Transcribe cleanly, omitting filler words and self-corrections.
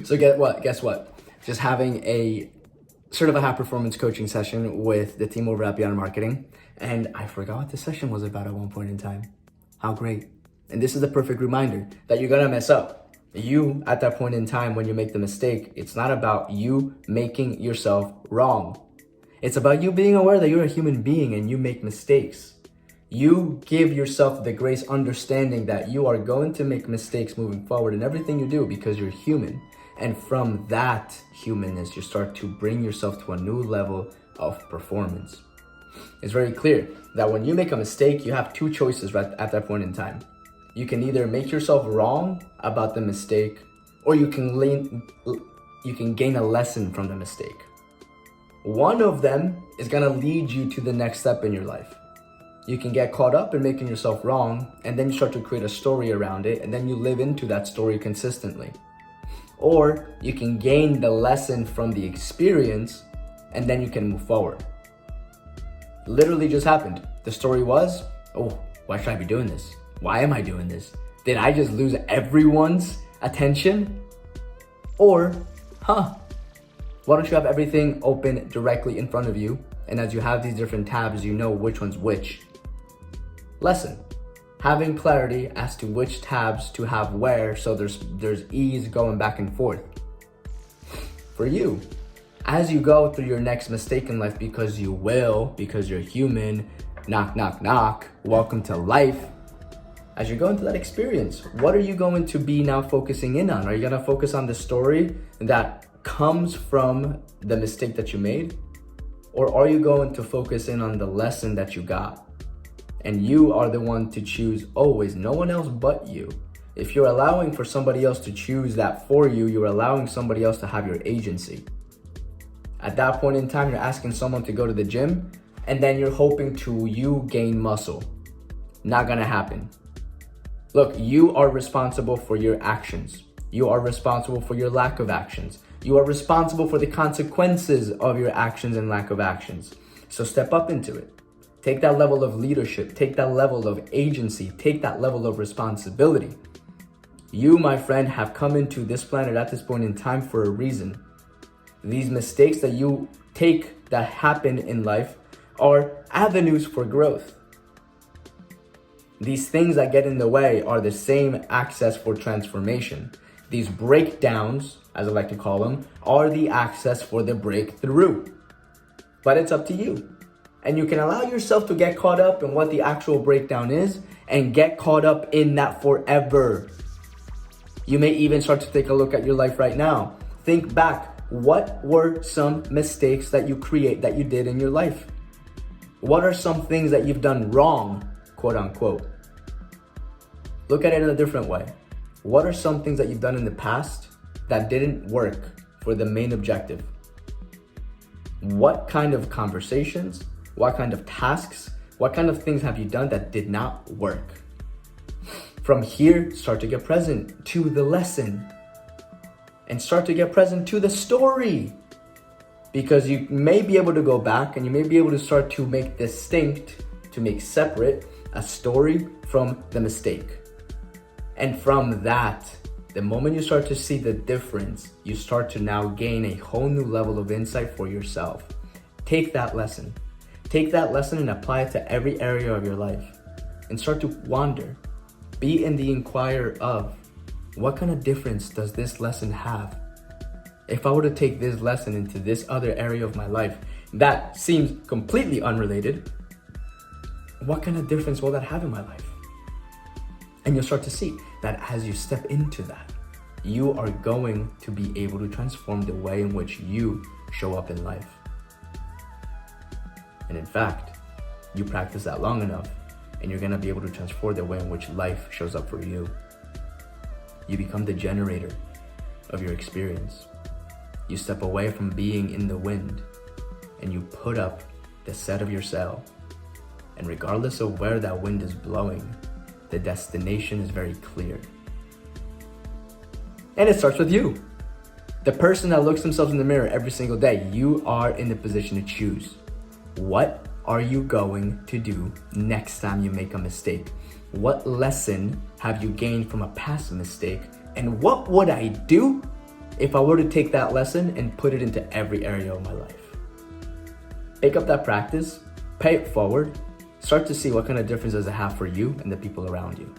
So guess what? Just having a sort of a high performance coaching session with the team over at Beyond Marketing. And I forgot what the session was about at one point in time. How great. And this is the perfect reminder that you're gonna mess up. You, at that point in time when you make the mistake, it's not about you making yourself wrong. It's about you being aware that you're a human being and you make mistakes. You give yourself the grace understanding that you are going to make mistakes moving forward in everything you do because you're human. And from that humanness, you start to bring yourself to a new level of performance. It's very clear that when you make a mistake, you have two choices right at that point in time. You can either make yourself wrong about the mistake, or you can gain a lesson from the mistake. One of them is gonna lead you to the next step in your life. You can get caught up in making yourself wrong, and then you start to create a story around it, and then you live into that story consistently. Or you can gain the lesson from the experience, and then you can move forward. Literally just happened. The story was, oh, why should I be doing this? Why am I doing this? Did I just lose everyone's attention? Or, why don't you have everything open directly in front of you, and as you have these different tabs, you know which one's which. Lesson. Having clarity as to which tabs to have where, so there's ease going back and forth. For you, as you go through your next mistake in life, because you're human, knock, knock, knock, welcome to life. As you're going through that experience, what are you going to be now focusing in on? Are you gonna focus on the story that comes from the mistake that you made? Or are you going to focus in on the lesson that you got? And you are the one to choose always, no one else but you. If you're allowing for somebody else to choose that for you, you're allowing somebody else to have your agency. At that point in time, you're asking someone to go to the gym, and then you're hoping you gain muscle. Not gonna happen. Look, you are responsible for your actions. You are responsible for your lack of actions. You are responsible for the consequences of your actions and lack of actions. So step up into it. Take that level of leadership, take that level of agency, take that level of responsibility. You, my friend, have come into this planet at this point in time for a reason. These mistakes that you take that happen in life are avenues for growth. These things that get in the way are the same access for transformation. These breakdowns, as I like to call them, are the access for the breakthrough. But it's up to you. And you can allow yourself to get caught up in what the actual breakdown is and get caught up in that forever. You may even start to take a look at your life right now. Think back, what were some mistakes that you did in your life? What are some things that you've done wrong, quote unquote? Look at it in a different way. What are some things that you've done in the past that didn't work for the main objective? What kind of conversations, what kind of tasks, what kind of things have you done that did not work? From here, start to get present to the lesson and start to get present to the story, because you may be able to go back and you may be able to start to make distinct, to make separate a story from the mistake. And from that, the moment you start to see the difference, you start to now gain a whole new level of insight for yourself. Take that lesson and apply it to every area of your life and start to wonder. Be in the inquire of, what kind of difference does this lesson have? If I were to take this lesson into this other area of my life that seems completely unrelated, what kind of difference will that have in my life? And you'll start to see that as you step into that, you are going to be able to transform the way in which you show up in life. And in fact, you practice that long enough and you're gonna be able to transform the way in which life shows up for you. You become the generator of your experience. You step away from being in the wind and you put up the set of your sail. And regardless of where that wind is blowing, the destination is very clear. And it starts with you. The person that looks themselves in the mirror every single day, you are in the position to choose. What are you going to do next time you make a mistake? What lesson have you gained from a past mistake? And what would I do if I were to take that lesson and put it into every area of my life? Pick up that practice, pay it forward, start to see what kind of difference does it have for you and the people around you.